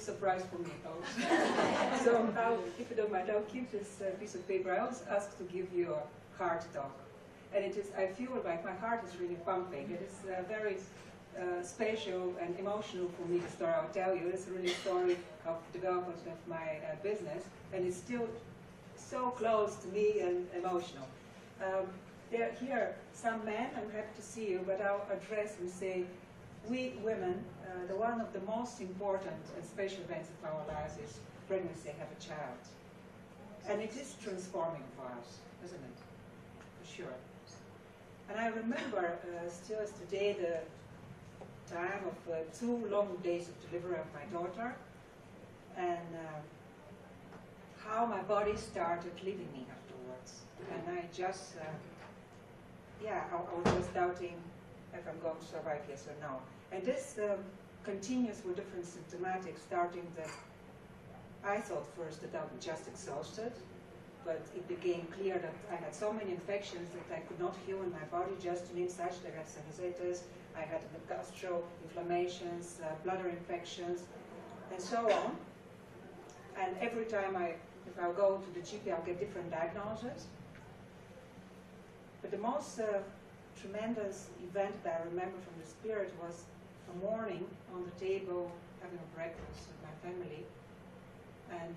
surprise for me, though. So if you don't mind, I'll keep this piece of paper. I was asked to give you a heart talk. And it is, I feel like my heart is really pumping. It is very spatial and emotional for me, the story I'll tell you. It's really a story of development of my business, and it's still so close to me and emotional. There are here some men, I'm happy to see you, but I'll address and say, we women, the one of the most important and special events of our lives is pregnancy, have a child. And it is transforming for us, isn't it? For sure. And I remember still as today the time of 2 long days of delivery of my daughter, and how my body started leaving me afterwards. And I just, I was just doubting if I'm going to survive, yes or no. And this continues with different symptomatics, starting that I thought first that I was just exhausted, but it became clear that I had so many infections that I could not heal in my body, just to name such. I had sinusitis, I had gastro inflammations, bladder infections, and so on. And every time if I go to the GP, I'll get different diagnoses. But the most tremendous event that I remember from the spirit was a morning on the table, having a breakfast with my family, and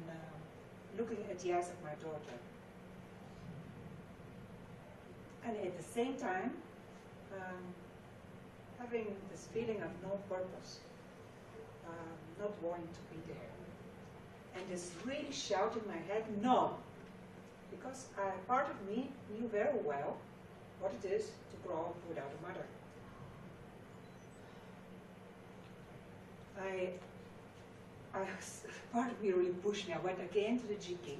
looking at the eyes of my daughter. And at the same time, having this feeling of no purpose, not wanting to be there. And this really shout in my head, no! Because part of me knew very well what it is to grow up without a mother. Part of me really pushed me. I went again to the GP,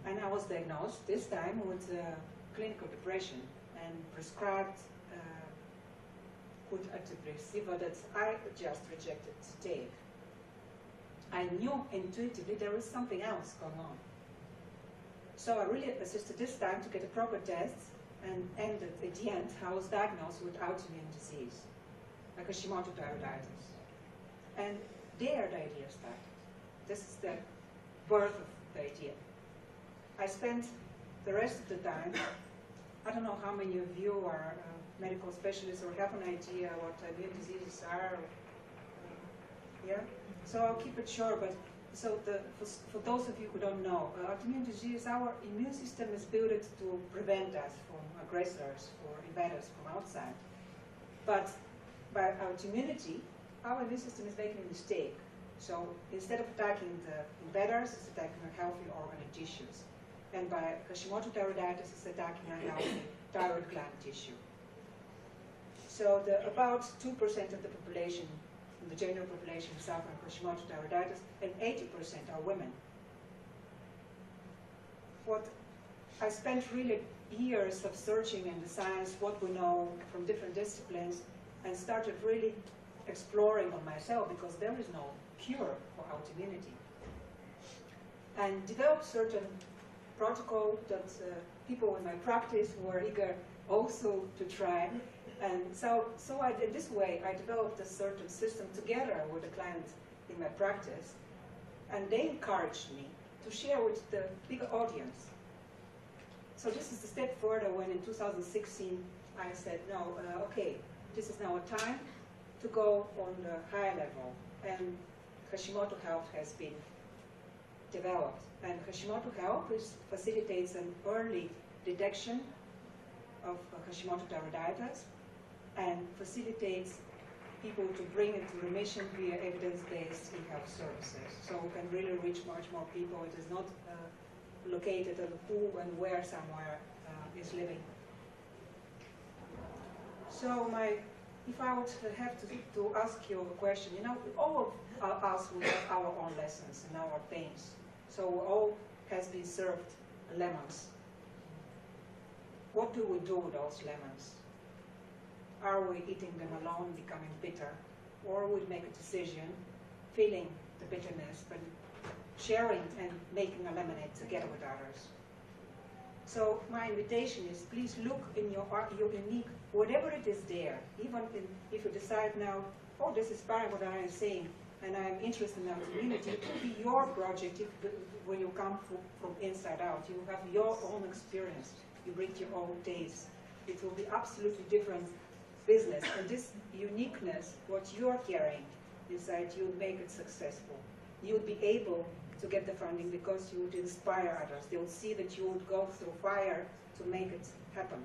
and I was diagnosed this time with clinical depression and prescribed good antidepressiva that I just rejected to take. I knew intuitively there was something else going on. So I really assisted this time to get a proper test, and ended at the end I was diagnosed with autoimmune disease, like Hashimoto thyroiditis. And there the idea started. This is the birth of the idea. I spent the rest of the time, I don't know how many of you are medical specialists or have an idea what immune diseases are. Yeah? So I'll keep it short, but for those of you who don't know, autoimmune disease, our immune system is built to prevent us from aggressors or invaders from outside. But by autoimmunity, our immune system is making a mistake. So instead of attacking the invaders, it's attacking a healthy organ and tissues. And by Hashimoto thyroiditis, it's attacking unhealthy thyroid gland tissue. So about 2% of the population, the general population, suffer from Hashimoto thyroiditis, and 80% are women. What I spent really years of searching in the science, what we know from different disciplines, and started really exploring on myself, because there is no cure for autoimmunity. And developed certain protocol that people in my practice were eager also to try. And so I did this way. I developed a certain system together with a client in my practice, and they encouraged me to share with the bigger audience. So this is the step further when in 2016 I said, no, okay, this is now a time to go on the high level. And Hashimoto Health has been developed. And Hashimoto Health facilitates an early detection of Hashimoto thyroiditis and facilitates people to bring it to remission via evidence-based e-health services. So we can really reach much more people. It is not located at who and where somewhere is living. So if I would have to ask you a question, you know, all of us, we have our own lessons and our pains. So all has been served lemons. What do we do with those lemons? Are we eating them alone, becoming bitter? Or we make a decision, feeling the bitterness, but sharing and making a lemonade together with others. So my invitation is, please look in your unique, whatever it is there, even if you decide now, oh, this is part of what I am saying, and I'm interested in our community, it will be your project when you come from inside out. You have your own experience. You bring your own taste. It will be absolutely different business. And this uniqueness, what you're carrying, is that you would make it successful. You would be able to get the funding because you would inspire others. They would see that you would go through fire to make it happen.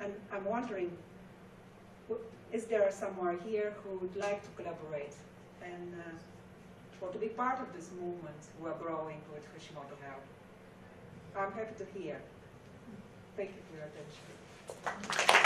And I'm wondering, is there someone here who would like to collaborate and or to be part of this movement who are growing with Hashimoto health? I'm happy to hear. Thank you for your attention.